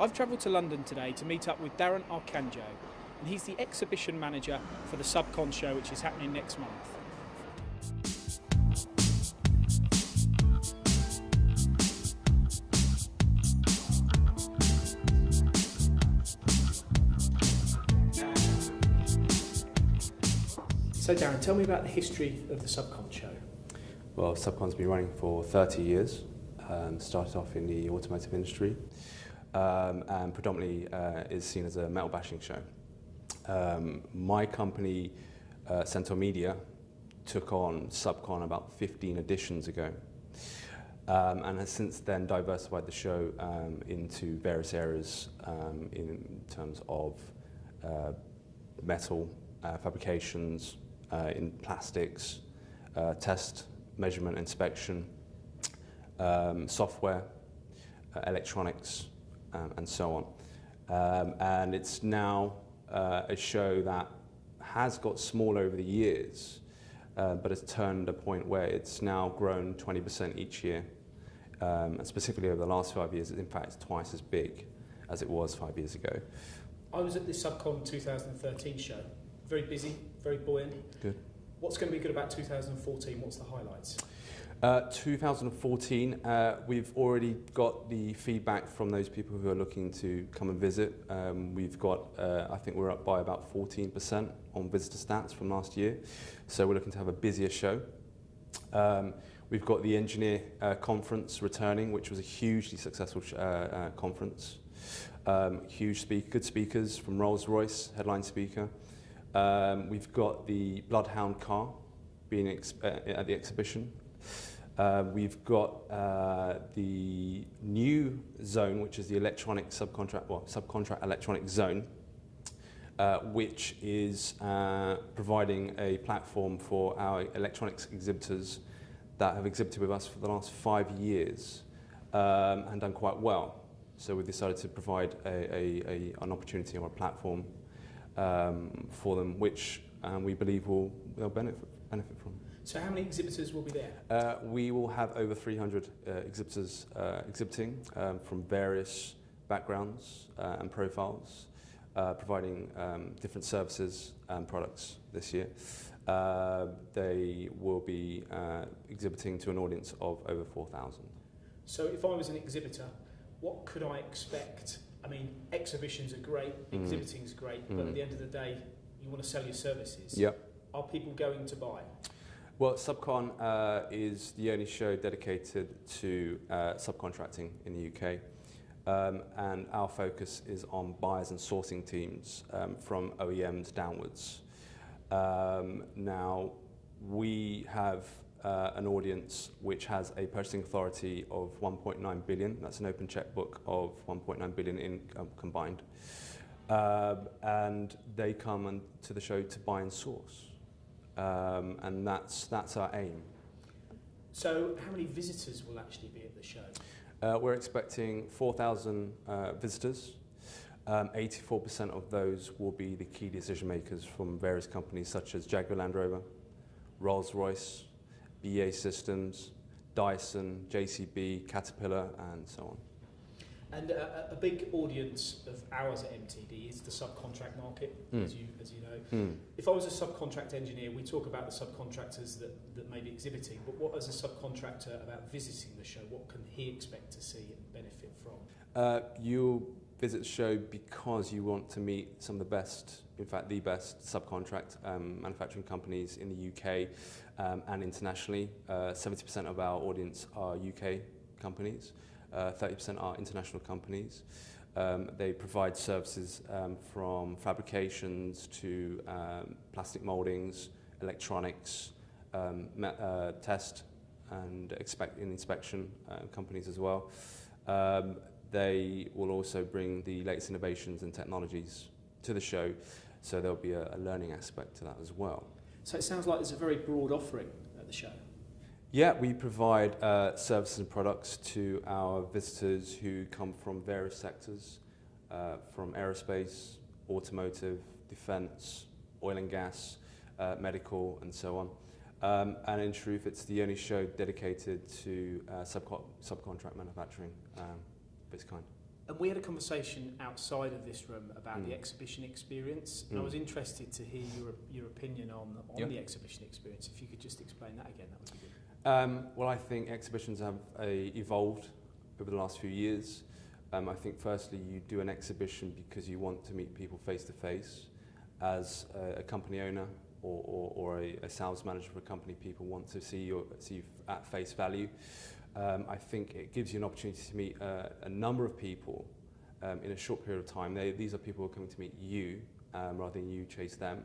I've travelled to London today to meet up with Darren Arcangelo, and he's the exhibition manager for the Subcon Show, which is happening next month. So Darren, tell me about the history of the Subcon Show. Well, Subcon's been running for 30 years. Started off in the automotive industry and predominantly is seen as a metal bashing show. My company, Centaur Media, took on Subcon about 15 editions ago and has since then diversified the show into various areas in terms of metal fabrications, in plastics, test, measurement, inspection, software, electronics, and so on. And it's now a show that has got small over the years, but has turned a point where it's now grown 20% each year. And specifically over the last 5 years, in fact, it's twice as big as it was 5 years ago. I was at the Subcon 2013 show. Very busy, very buoyant. Good. What's going to be good about 2014? What's the highlights? 2014, we've already got the feedback from those people who are looking to come and visit. We've got, I think we're up by about 14% on visitor stats from last year. So we're looking to have a busier show. We've got the engineer conference returning, which was a hugely successful conference. Good speakers from Rolls-Royce, headline speaker. We've got the Bloodhound car being at the exhibition. We've got the new zone, which is the electronic subcontract electronic zone, which is providing a platform for our electronics exhibitors that have exhibited with us for the last 5 years and done quite well. So we decided to provide an opportunity or a platform for them, which we believe they'll benefit from. So how many exhibitors will be there? We will have over 300 exhibitors exhibiting from various backgrounds and profiles, providing different services and products this year. They will be exhibiting to an audience of over 4,000. So if I was an exhibitor, what could I expect? I mean, exhibitions are great, exhibiting is great, but at the end of the day, you want to sell your services. Yep. Are people going to buy? Well, Subcon is the only show dedicated to subcontracting in the UK, and our focus is on buyers and sourcing teams from OEMs downwards. Now, we have an audience which has a purchasing authority of 1.9 billion. That's an open checkbook of 1.9 billion in combined, and they come to the show to buy and source. And that's our aim. So how many visitors will actually be at the show? We're expecting 4,000 visitors. 84% of those will be the key decision makers from various companies such as Jaguar Land Rover, Rolls-Royce, BAE Systems, Dyson, JCB, Caterpillar, and so on. And a big audience of ours at MTD is the subcontract market, as you know. If I was a subcontract engineer, we talk about the subcontractors that may be exhibiting, but what as a subcontractor about visiting the show, what can he expect to see and benefit from? You'll visit the show because you want to meet some of the best, in fact the best subcontract manufacturing companies in the UK and internationally. 70% of our audience are UK companies. 30% are international companies. They provide services from fabrications to plastic mouldings, electronics, test and inspection companies as well. They will also bring the latest innovations and technologies to the show, so there'll be a learning aspect to that as well. So it sounds like there's a very broad offering at the show. Yeah, we provide services and products to our visitors who come from various sectors, from aerospace, automotive, defence, oil and gas, medical, and so on. And in truth, it's the only show dedicated to subcontract manufacturing of its kind. And we had a conversation outside of this room about the exhibition experience, and I was interested to hear your opinion on the exhibition experience. If you could just explain that again, that would be good. Well, I think exhibitions have evolved over the last few years. I think firstly you do an exhibition because you want to meet people face to face. As a company owner or a sales manager for a company, people want to see you at face value. I think it gives you an opportunity to meet a number of people in a short period of time. These are people who are coming to meet you rather than you chase them.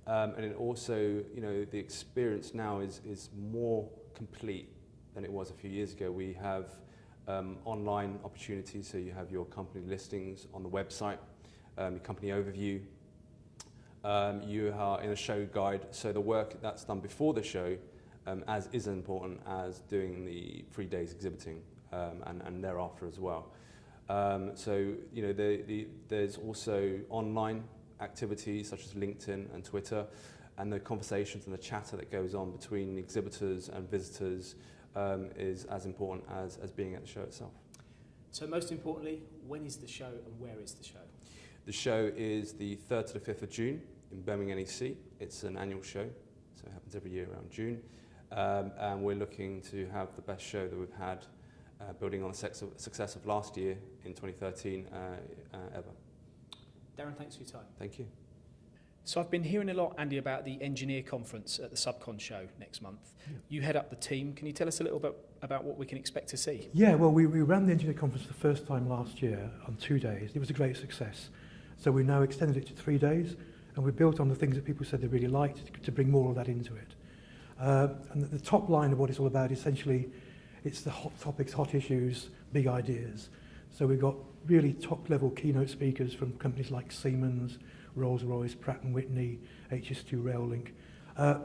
And it also, the experience now is more complete than it was a few years ago. We have online opportunities, so you have your company listings on the website, your company overview. You are in a show guide, so the work that's done before the show is important as doing the 3 days exhibiting and thereafter as well. So there's also online activities such as LinkedIn and Twitter, and the conversations and the chatter that goes on between exhibitors and visitors is as important as being at the show itself. So most importantly, when is the show and where is the show? The show is the 3rd to the 5th of June in Birmingham NEC. It's an annual show, so it happens every year around June. And we're looking to have the best show that we've had, building on the success of last year in 2013 ever. Darren, thanks for your time. Thank you. So I've been hearing a lot, Andy, about the engineer conference at the Subcon Show next month. Yeah. You head up the team. Can you tell us a little bit about what we can expect to see? Yeah, well, we ran the engineer conference the first time last year on 2 days. It was a great success. So we now extended it to 3 days, and we built on the things that people said they really liked to bring more of that into it. And the top line of what it's all about, essentially, it's the hot topics, hot issues, big ideas. So we've got really top-level keynote speakers from companies like Siemens, Rolls-Royce, Pratt & Whitney, HS2 Rail Link.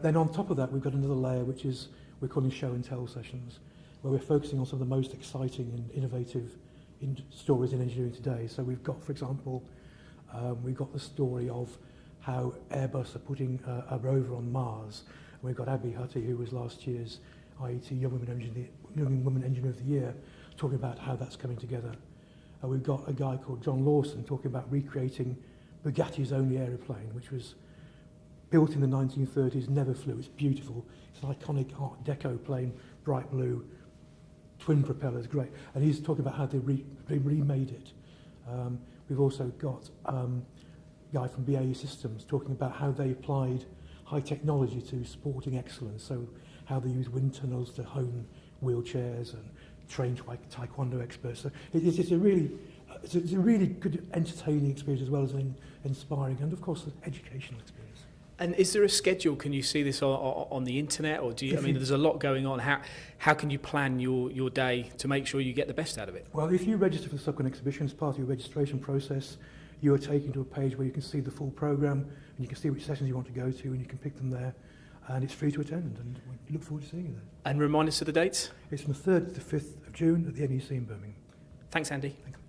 Then on top of that, we've got another layer, which is we're calling show and tell sessions, where we're focusing on some of the most exciting and innovative stories in engineering today. So we've got, for example, we've got the story of how Airbus are putting a rover on Mars. And we've got Abby Hutty, who was last year's IET Young Women Engineer of the Year, talking about how that's coming together. We've got a guy called John Lawson talking about recreating Bugatti's only aeroplane, which was built in the 1930s, never flew. It's beautiful. It's an iconic Art Deco plane, bright blue, twin propellers, great. And he's talking about how they remade it. We've also got a guy from BAE Systems talking about how they applied high technology to sporting excellence, so how they use wind tunnels to hone wheelchairs and train taekwondo experts. So it's a really good, entertaining experience as well as an inspiring and, of course, an educational experience. And is there a schedule? Can you see this on the internet, or do you? There's a lot going on. How can you plan your day to make sure you get the best out of it? Well, if you register for the Subcon exhibition as part of your registration process, you are taken to a page where you can see the full programme and you can see which sessions you want to go to, and you can pick them there. And it's free to attend, and we look forward to seeing you there. And remind us of the dates? It's from the 3rd to the 5th of June at the NEC in Birmingham. Thanks, Andy. Thank you.